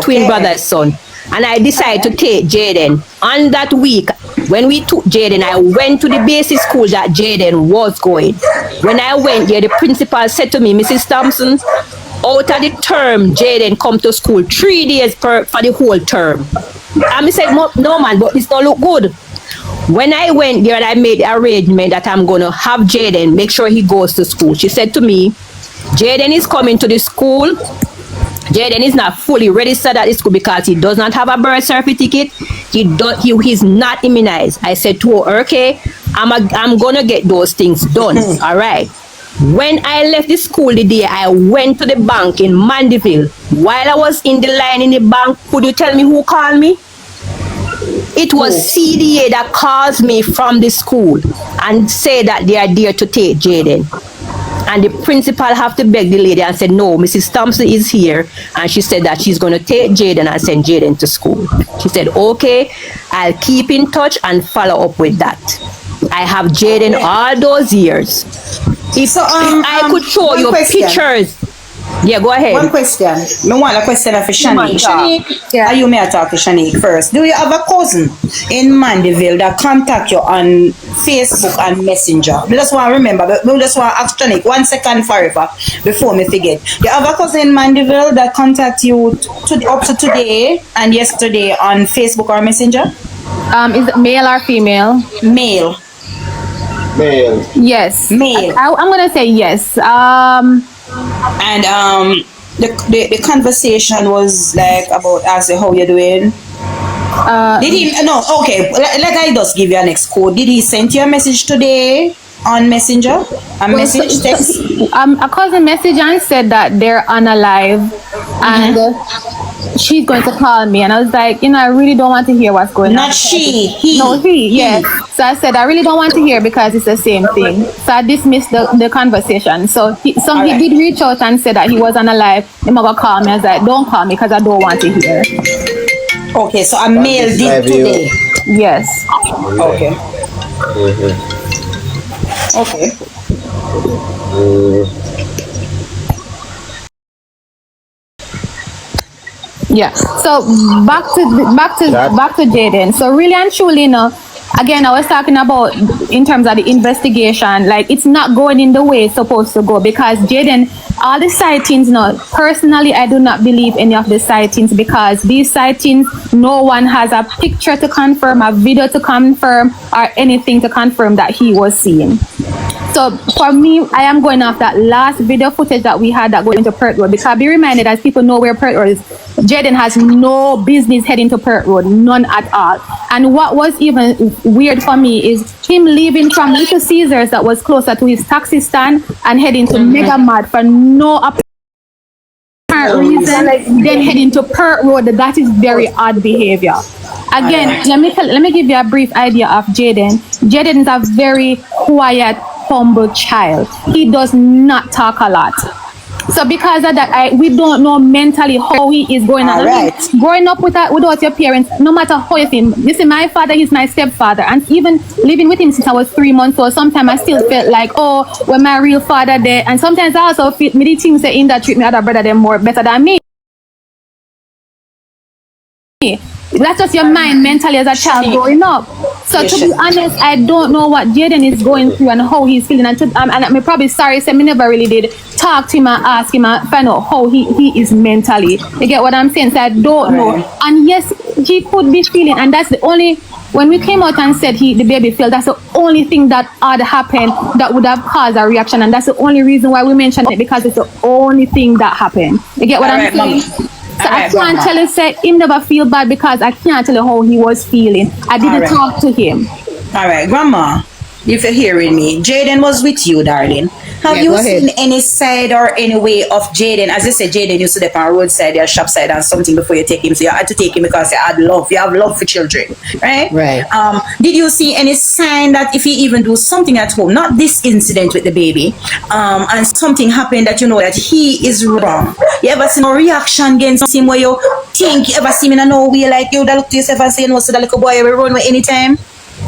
Twin brother's son. And I decided to take Jayden. On that week, when we took Jayden, I went to the basic school that Jayden was going. When I went there, the principal said to me, Mrs. Thompson, out of the term, Jayden come to school 3 days for the whole term. And I said, no man, but this don't look good. When I went there and I made the arrangement that I'm going to have Jayden make sure he goes to school, she said to me, Jayden is coming to the school Jayden is not fully registered at the school because he does not have a birth certificate. He's not immunized. I said to her, okay, I'm gonna get those things done. All right. When I left the school the day, I went to the bank in Mandeville. While I was in the line in the bank, could you tell me who called me? It was CDA that calls me from the school and say that they are there to take Jayden. And the principal have to beg the lady and said, no, Mrs. Thompson is here. And she said that she's going to take Jayden and send Jayden to school. She said, okay, I'll keep in touch and follow up with that. I have Jayden all those years. If I could show you pictures. Yeah, go ahead. One question. I want a question for Shanique. Shanique, Yeah. you may talk to Shanique first. Do you have a cousin in Mandeville that contact you on Facebook and Messenger? I just want to remember, but we just want to ask Shanique 1 second forever before me forget. You have a cousin in Mandeville that contact you up to today and yesterday on Facebook or Messenger? Is it male or female? Male. Male. Yes. Male. I'm gonna say yes. And the conversation was like about asking how you doing. Did he no okay let I just give you an next code. Did he send you a message today on Messenger? Message text? A cousin messaged and said that they're on a live and she's going to call me, and I was like, I really don't want to hear what's going on. Not she, he. No, he, yes. So I said, I really don't want to hear because it's the same thing. So I dismissed the conversation. So he did reach out and said that he was on a live. He's going to call me. I was like, don't call me because I don't want to hear. Okay, so a male did today. Yes. Okay. Okay. Yeah. So back to Jayden. So really and truly, again, I was talking about in terms of the investigation, like it's not going in the way it's supposed to go because Jayden, all the sightings, personally, I do not believe any of the sightings because these sightings, no one has a picture to confirm, a video to confirm, or anything to confirm that he was seen. So for me, I am going off that last video footage that we had that going to Perth Road because be reminded, as people know where Perth Road is, Jayden has no business heading to Perth Road, none at all. And what was even weird for me is him leaving from Little Caesars that was closer to his taxi stand and heading to Mega Mart for no apparent reason, then heading to Perth Road. That is very odd behavior. Again, let me give you a brief idea of Jayden. Jayden is a very quiet, humble child. He does not talk a lot. So because of that, we don't know mentally how he is going on. Right. Growing up without your parents, no matter how you feel. You see, my father is my stepfather, and even living with him since I was 3 months old, sometimes I still felt like, when my real father there. And sometimes I also feel me the things that in that treat me other brother them more better than me. That's just your mind mentally as a child growing up. So to be honest, I don't know what Jayden is going through and how he's feeling. And I'm probably sorry, so I never really did talk to him and ask him and find out how he is mentally. You get what I'm saying? So I don't know. And yes, he could be feeling, and that's the only, when we came out and said the baby fell, that's the only thing that had happened that would have caused a reaction. And that's the only reason why we mentioned it, because it's the only thing that happened. You get what I'm saying? So I can't tell you, say, him never feel bad because I can't tell you how he was feeling. I didn't talk to him. All right, Grandma, if you're hearing me, Jayden was with you, darling. Have you seen any side or any way of Jayden? As you said, Jayden used to step on roadside or shop side and something before you take him. So you had to take him because you had love. You have love for children, right? Right. Did you see any sign that if he even do something at home, not this incident with the baby, and something happened that you know that he is wrong? You ever see no reaction against him where you think, you ever see him in a no way like you that look to yourself and say, no, so that little boy will run away anytime?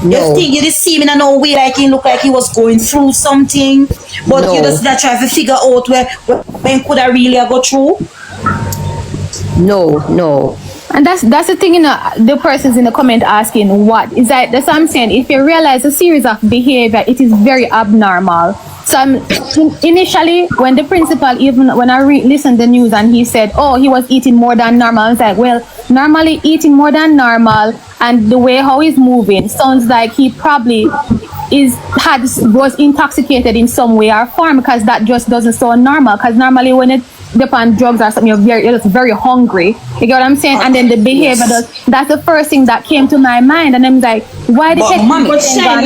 No. You think you just see him in a no way like he looked like he was going through something, but you just not try to figure out where could I really go through? No. And that's the thing, the person's in the comment asking what is that. That's what I'm saying. If you realize a series of behavior, it is very abnormal. So initially, when the principal, even when I listened to the news and he said, he was eating more than normal, I was like, well, normally eating more than normal and the way how he's moving sounds like he probably was intoxicated in some way or form, because that just doesn't sound normal. Because normally when on drugs or something, you're just very hungry. You get what I'm saying? And then the behavior that's the first thing that came to my mind. And I'm like, why the heck? But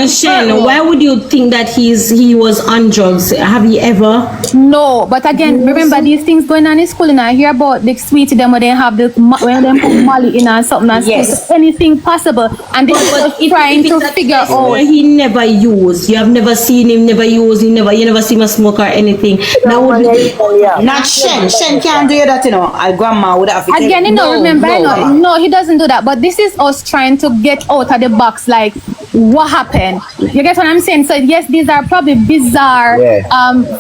Shen, why would you think that he was on drugs? Have you ever? No, but again, remember these things going on in school, and I hear about the sweetie them when they have when they put Molly in or something, and so anything possible, and they were trying to figure out. He never used. You have never seen him never use. You never see him smoke or anything. That would be not Shen. Shen can't do that, you know. Our grandma would have. Again, you know, no, he doesn't do that. But this is us trying to get out of the box, like what happened. You get what I'm saying? So yes, these are probably bizarre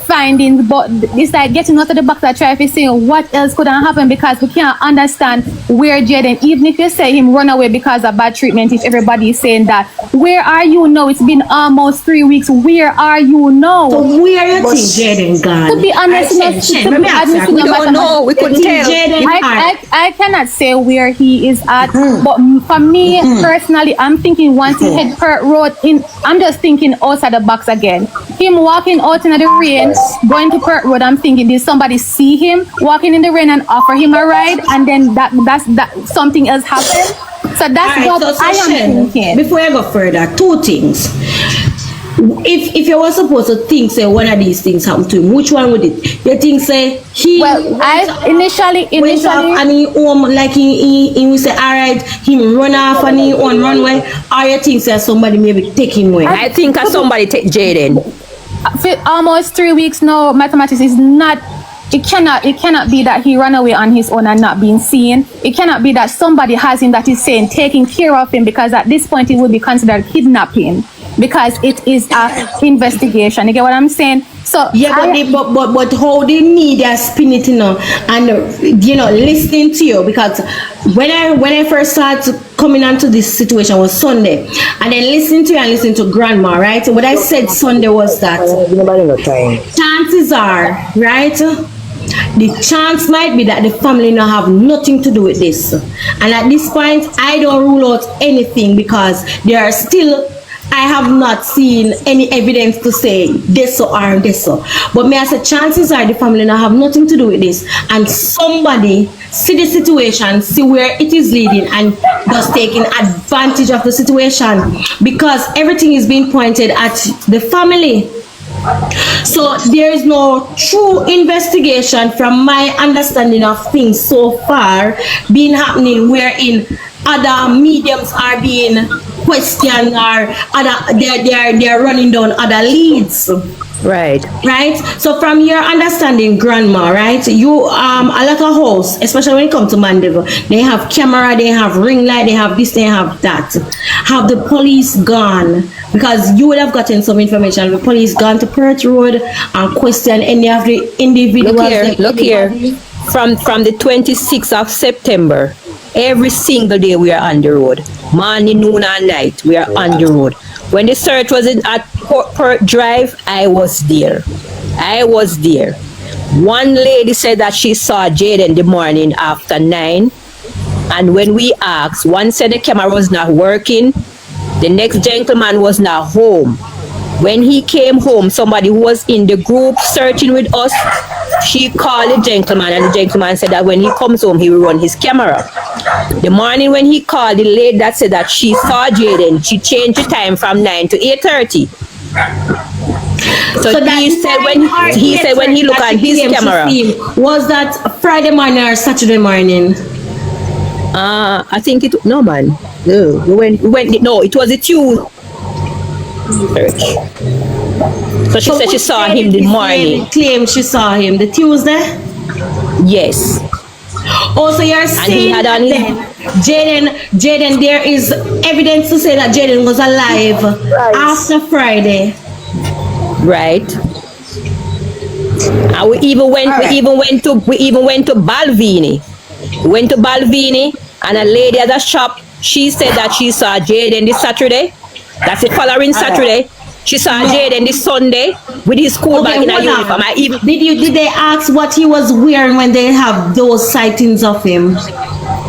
findings, but it's like getting out of the box and trying to see what else could have happened, because we can't understand where Jayden, even if you say him run away because of bad treatment, if everybody is saying that, where are you now? It's been almost 3 weeks. Where are you now? So where you think Jayden gone? To be honest, we don't know. We couldn't tell. I cannot say where he is at, but for me personally, I'm thinking once he hit Perth Road, I'm just thinking outside the box again. Him walking out in the rain, going to Perth Road, I'm thinking did somebody see him walking in the rain and offer him a ride, and then that something else happened. So that's what I am thinking. Before I go further, 2 things. If you were supposed to think, say, one of these things happened to him, which one would it? You think, say, he I initially went off and he home, like he would say, all right, him run off and he on runway, or you think, say, somebody maybe take him away? I think somebody take Jayden. For almost 3 weeks now, mathematics is not. It cannot be that he ran away on his own and not being seen. It cannot be that somebody has him that is saying taking care of him, because at this point it would be considered kidnapping, because it is a investigation. You get what I'm saying? So yeah, but how the media spin it, you know, and you know, listening to you, because when I first started coming onto this situation was Sunday, and then listening to you and listening to grandma, right? So what I said Sunday was that chances are, right, the chance might be that the family now have nothing to do with this, and at this point I don't rule out anything, because there are still, I have not seen any evidence to say this or this. But may I say chances are the family now have nothing to do with this, and somebody see the situation, see where it is leading, and just taking advantage of the situation, because everything is being pointed at the family. So there is no true investigation, from my understanding of things so far, being happening wherein other mediums are being questioned, or they're running down other leads. Right. So from your understanding, grandma, right, you a lot of house, especially when it comes to Mandeville, they have camera, they have ring light, they have this, they have that. Have the police gone? Because you would have gotten some information. The police gone to Perth Road and question any of the individuals. Look here. From the 26th of September, every single day we are on the road. Morning, noon, and night, we are on the road. When the search was at Perth Drive, I was there. One lady said that she saw Jayden the morning after 9. And when we asked, one said the camera was not working. The next gentleman was not home. When he came home, somebody who was in the group searching with us, she called the gentleman, and the gentleman said that when he comes home, he will run his camera. The morning when he called, the lady that said that she saw Jayden, she changed the time from 9 to 8:30. So he said when he looked at his camera. Was that Friday morning or Saturday morning? I think it, no man. No, no, it was a Tuesday. So she said she saw him the morning. Claim she saw him the Tuesday? Yes. Also, you're saying that Jayden, there is evidence to say that Jayden was alive after Friday. Right. And we even went to Balvenie. We went to Balvenie, and a lady at the shop, she said that she saw Jayden this Saturday. That's the following Saturday. She saw Jayden this Sunday with his school bag in a hold on. uniform. I even Did they ask what he was wearing when they have those sightings of him?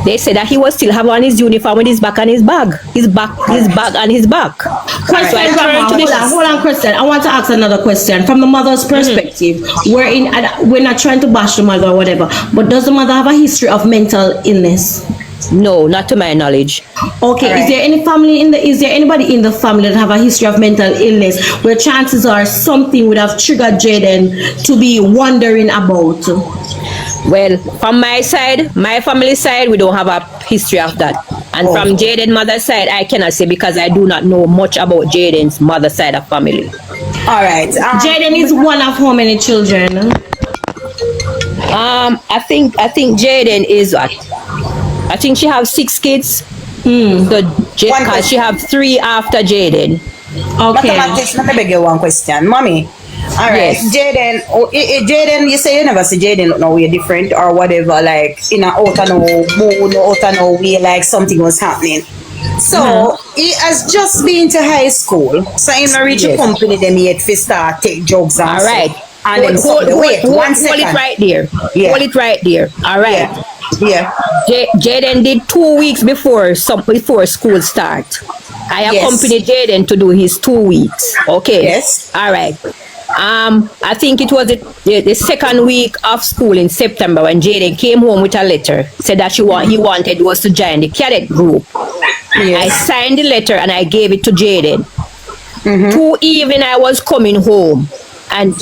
they said that he was still have on his uniform with his back and his bag. His bag and his back. Question, So I turned to this. hold on, Kristen. I want to ask another question from the mother's perspective. We're not trying to bash the mother or whatever, but does the mother have a history of mental illness? No, not to my knowledge. Okay, Right. is there anybody in the family that have a history of mental illness where chances are something would have triggered Jayden to be wondering about? Well, from my side, my family side, we don't have a history of that. And from Jayden's mother's side, I cannot say because I do not know much about Jayden's mother side of family. All right. Jayden is one of how many children? I think Jayden is what? I think she have 6 kids. So cause she have 3 after Jayden. Okay. Mathematics, let me beg you one question. Mommy. All right. Yes. Jayden, Jayden, you say you never see Jayden look no way different or whatever, like in a out of no mood, out of no way, like something was happening. So he has just been to high school. So he not reach a company them yet for start take drugs and All right. stuff. And then wait, one second. Hold it right there. Yeah. Hold it right there. All right. Yeah. Jayden did 2 weeks before school start. I accompanied Jayden to do his 2 weeks. Okay. Yes. All right. I think it was the second week of school in September when Jayden came home with a letter, said that he wanted was to join the cadet group. Yes. I signed the letter and I gave it to Jayden. 2 evening I was coming home and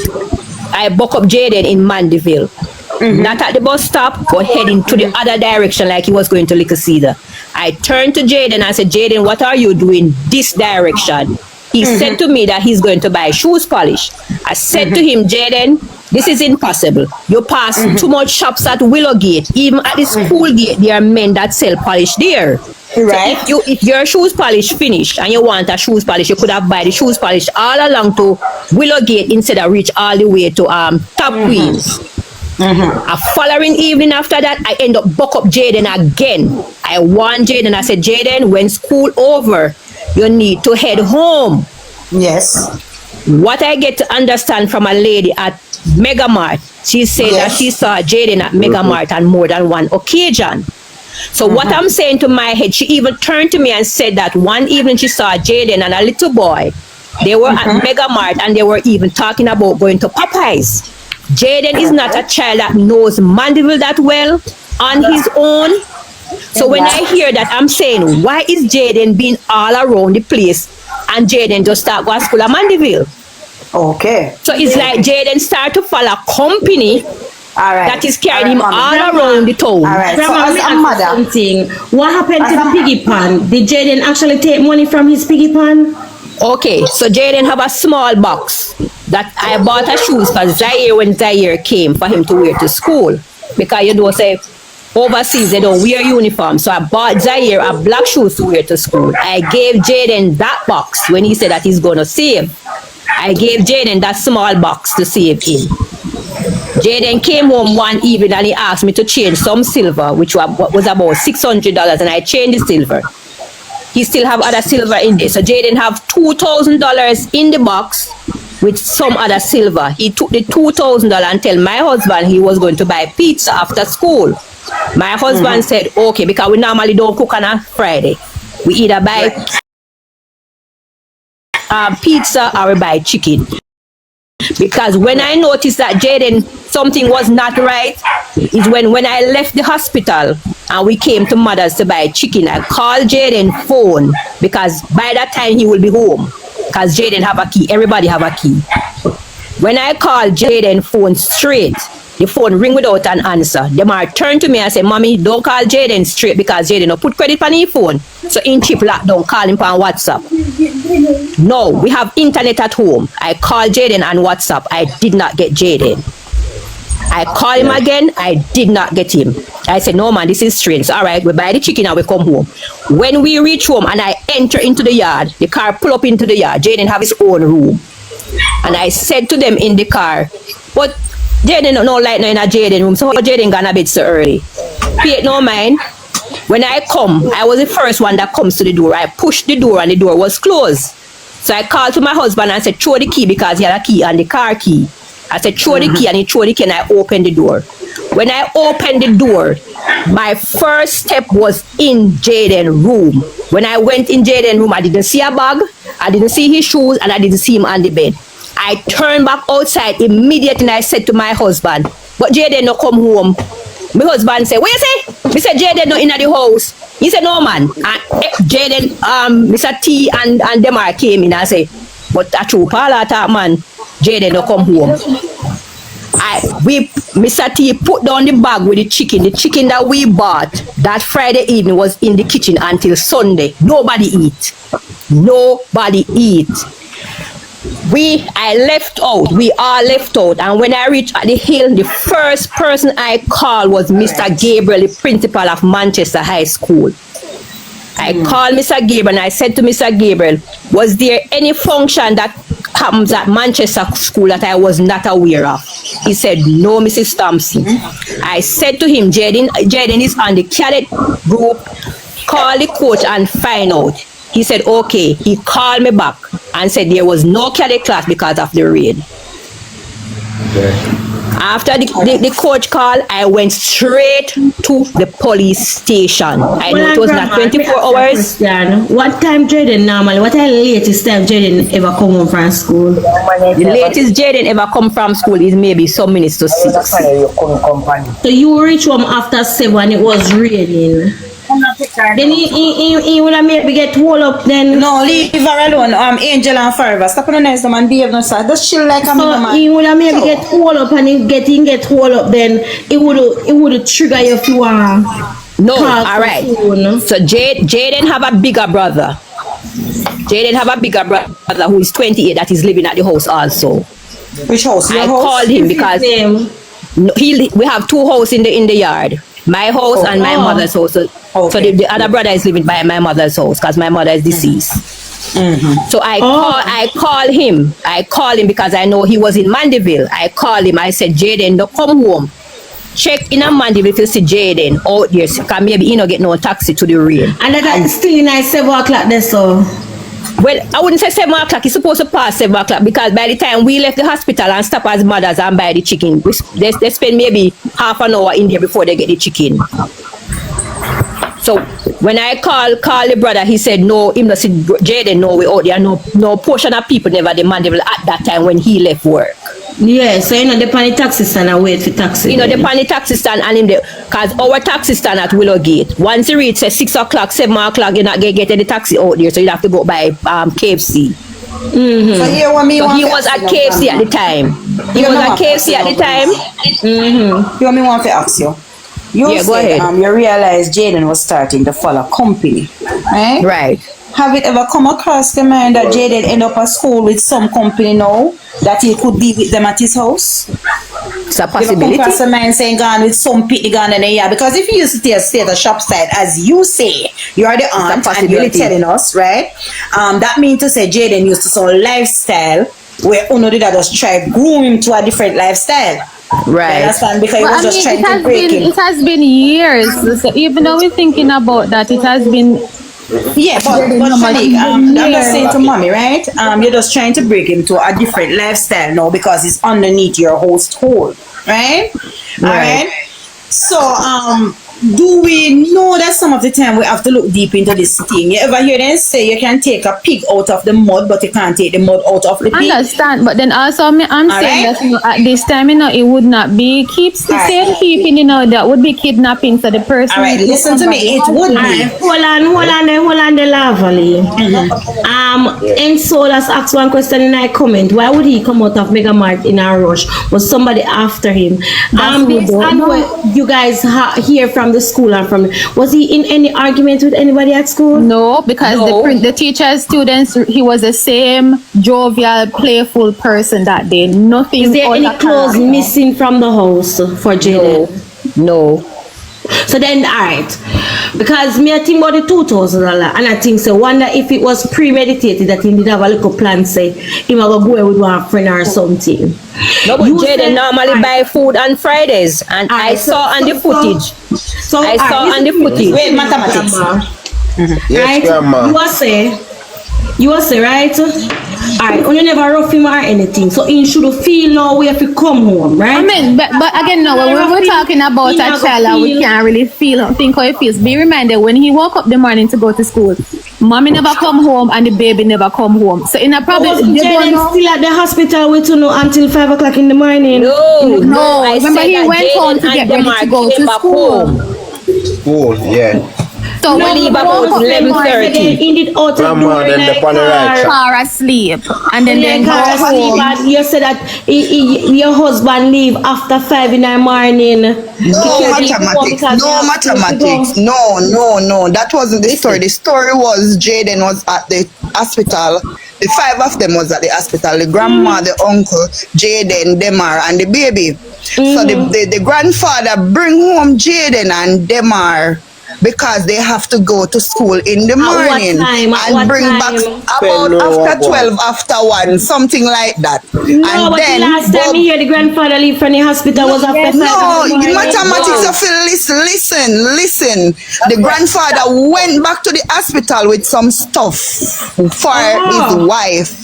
I buck up Jayden in Mandeville. Not at the bus stop, but heading to the other direction like he was going to Little Cedar. I turned to Jayden and I said, Jayden, what are you doing this direction? He said to me that he's going to buy shoes polish. I said to him, Jayden, this is impossible. You pass too much shops at Willowgate. Even at the school gate, there are men that sell polish there. Right. So if your shoes polish finished and you want a shoes polish, you could have buy the shoes polish all along to Willowgate instead of reach all the way to Top Queens. A following evening after that, I end up buck up Jayden again. I warned Jayden. I said, Jayden, when school over, you need to head home. Yes. What I get to understand from a lady at Megamart, she said that she saw Jayden at Megamart on more than one occasion. So what I'm saying to my head, she even turned to me and said that one evening she saw Jayden and a little boy. They were at Megamart and they were even talking about going to Popeyes. Jayden is not a child that knows Mandeville that well on his own. So when I hear that, I'm saying, why is Jayden being all around the place and Jayden just start going to school at Mandeville? Okay. So it's like Jayden start to follow company that is carrying him all around the town. All right. Grandma, So as a mother, something. What happened to the piggy pan? Did Jayden actually take money from his piggy pan? Okay, so Jayden have a small box that I bought a shoes for Zaire when Zaire came for him to wear to school. Because you know, say, overseas they don't wear uniform. So I bought Zaire a black shoes to wear to school. I gave Jayden that box when he said that he's going to save. I gave Jayden that small box to save in. Jayden came home one evening and he asked me to change some silver, which was about $600, and I changed the silver. He still have other silver in there. So Jayden have $2,000 in the box with some other silver. He took the $2,000 and tell my husband he was going to buy pizza after school. My husband said, okay, because we normally don't cook on a Friday. We either buy pizza or we buy chicken. Because when I noticed that Jayden, something was not right, is when I left the hospital and we came to Mother's to buy chicken, I called Jayden phone because by that time he will be home. Because Jayden have a key, everybody have a key. When I called Jayden phone straight, the phone ring without an answer. Them are turn to me and say, Mommy, don't call Jayden straight because Jayden no put credit on his phone. So in chip lock, don't call him on WhatsApp. No, we have internet at home. I called Jayden on WhatsApp. I did not get Jayden. I called him again. I did not get him. I said, no man, this is strange. So, all right, we buy the chicken and we come home. When we reach home and I enter into the yard, the car pull up into the yard. Jayden have his own room. And I said to them in the car, but Jayden no light now in a Jayden room. So how Jayden gonna bed so early? Pay no mind. When I come, I was the first one that comes to the door. I pushed the door and the door was closed. So I called to my husband and said, throw the key, because he had a key and the car key. I said, throw the key, and he threw the key, and I opened the door. When I opened the door, my first step was in Jayden's room. When I went in Jayden's room, I didn't see a bag, I didn't see his shoes, and I didn't see him on the bed. I turned back outside immediately, and I said to my husband, but Jayden no come home. My husband said, what you say? Me said, Jayden no in the house. He said, no man. And Jayden, Mr. T and Demar came in and said, but a true parlor talk, man, Jayden no come home. Mr. T put down the bag with the chicken. The chicken that we bought that Friday evening was in the kitchen until Sunday. Nobody eat. Nobody eat. I left out. We all left out. And when I reached at the hill, the first person I called was Mr. Gabriel, the principal of Manchester High School. I called Mr. Gabriel and I said to Mr. Gabriel, was there any function that happens at Manchester School that I was not aware of? He said, no, Mrs. Thompson. I said to him, Jayden is on the cadet group. Call the coach and find out. He said, okay. He called me back and said there was no cadet class because of the rain. Okay. After the coach called, I went straight to the police station. I know it was not 24 hours. What time Jayden normally? What time latest time Jayden ever come home from school? The latest Jayden ever come from school is maybe some minutes to 6. So you reach home after 7, it was raining. Then he would have maybe get hold up then. No, leave her alone. Angel and Forever. Stop on the nice man, behave no sir. Just chill like a man. He would have maybe get hold up, and he get hold up, then it would trigger you if you are. No, all right. So Jayden have a bigger brother. Jayden have a bigger brother who is 28 that is living at the house also. Which house? I called him because we have 2 houses in the yard. My house and my mother's house. So the other brother is living by my mother's house because my mother is deceased. So I call him. I call him because I know he was in Mandeville. I called him. I said, Jayden, don't come home. Check in a Mandeville if you see Jayden out there. Because maybe he don't get no taxi to the rain. And that's still in 7 o'clock there, so. Well, I wouldn't say 7 o'clock. It's supposed to pass 7 o'clock because by the time we left the hospital and stop as mothers and buy the chicken, they spend maybe half an hour in there before they get the chicken. So when I call the brother, he said no, him not see Jayden no way out there. No portion of people never demanded at that time when he left work. Yeah, so you know the pan taxi stand and wait for taxi. You know the pan taxi stand and him there, cause our taxi stand at Willowgate. Once you reach say 6 o'clock, 7 o'clock, you're not gonna get any taxi out there, so you have to go by KFC. So he was at KFC at the time. He was at KFC at the time. You want me want to ask you? You said you realized Jayden was starting to follow company, right? Right. Have it ever come across the mind that Jayden end up at school with some company now that he could be with them at his house? It's a possibility. You come across the mind saying gone with some pitty gone in the yard, because if you used to stay at the shop side, as you say, you are the aunt and you're telling us, right? That means to say Jayden used to some lifestyle where Uno did just try to groom him to a different lifestyle. Right. Understand? Because he was just trying to break him. It has been years. So even though we're thinking about that, it has been. Yeah, but Shanique, I'm just saying to mommy, right? You're just trying to break him to a different lifestyle now because it's underneath your household, right? All right. So, do we know that some of the time we have to look deep into this thing? You ever hear them say you can take a pig out of the mud, but you can't take the mud out of the pig? I understand, but then also I'm saying that at this time, it would not be keeping, that would be kidnapping for the person. All right, listen to me. It would be. Hold on, the lovely. And so let's ask one question in our comment. Why would he come out of Mega Mart in a rush? Was somebody after him? Based on what you guys hear from the school and was he in any argument with anybody at school? No, because the teachers, students, he was the same jovial, playful person that day. Nothing. Is there any clothes missing from the house for Jayden? No. So then, alright, because me I think about the $2,000 and I think so wonder if it was premeditated that he did have a little plan, say he might go with one friend or something. No, but Jayden normally buy food on Fridays, and I saw on the footage. Wait, mathematics. Yes, right? grandma. You are say You will say, right? Alright, you never rough him or anything. So he should feel now we have to come home, right? I mean, but again, no, when we're talking about He a not child and we feel- can't really think how he feels. Be reminded, when he woke up the morning to go to school, mommy never come home and the baby never come home. So in a problem, Was Jayden still at the hospital with you until 5 o'clock in the morning? No, I remember said he that went home Jayden to get and ready Demar to go came to back school. home. Cool, yeah. So No, when he leave about woke up the morning, 11:30. He did out of Grandma, door then like the on the right side. car asleep, and then they go car asleep, home. and you said that your husband leave after 5 in the morning. No mathematics. No. That wasn't the story. The story was Jayden was at the hospital. The 5 of them was at the hospital. The grandma, the uncle, Jayden, Demar, and the baby. So the grandfather bring home Jayden and Demar because they have to go to school in the morning and bring back about after 12, after 1, something like that. No, and but then the last time you hear the grandfather leave from the hospital was after 5 no, in the morning. mathematics of listen. The grandfather went back to the hospital with some stuff for his wife.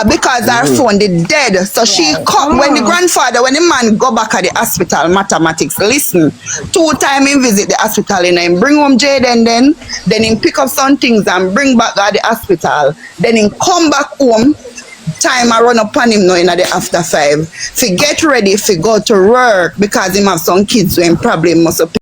Because her phone is dead. So she come when the man go back at the hospital, mathematics. Listen, 2 times he visit the hospital and him bring home Jayden then he pick up some things and bring back at the hospital. Then he come back home. Time I run up on him now in the after 5. If he get ready, if he go to work because him have some kids who him probably must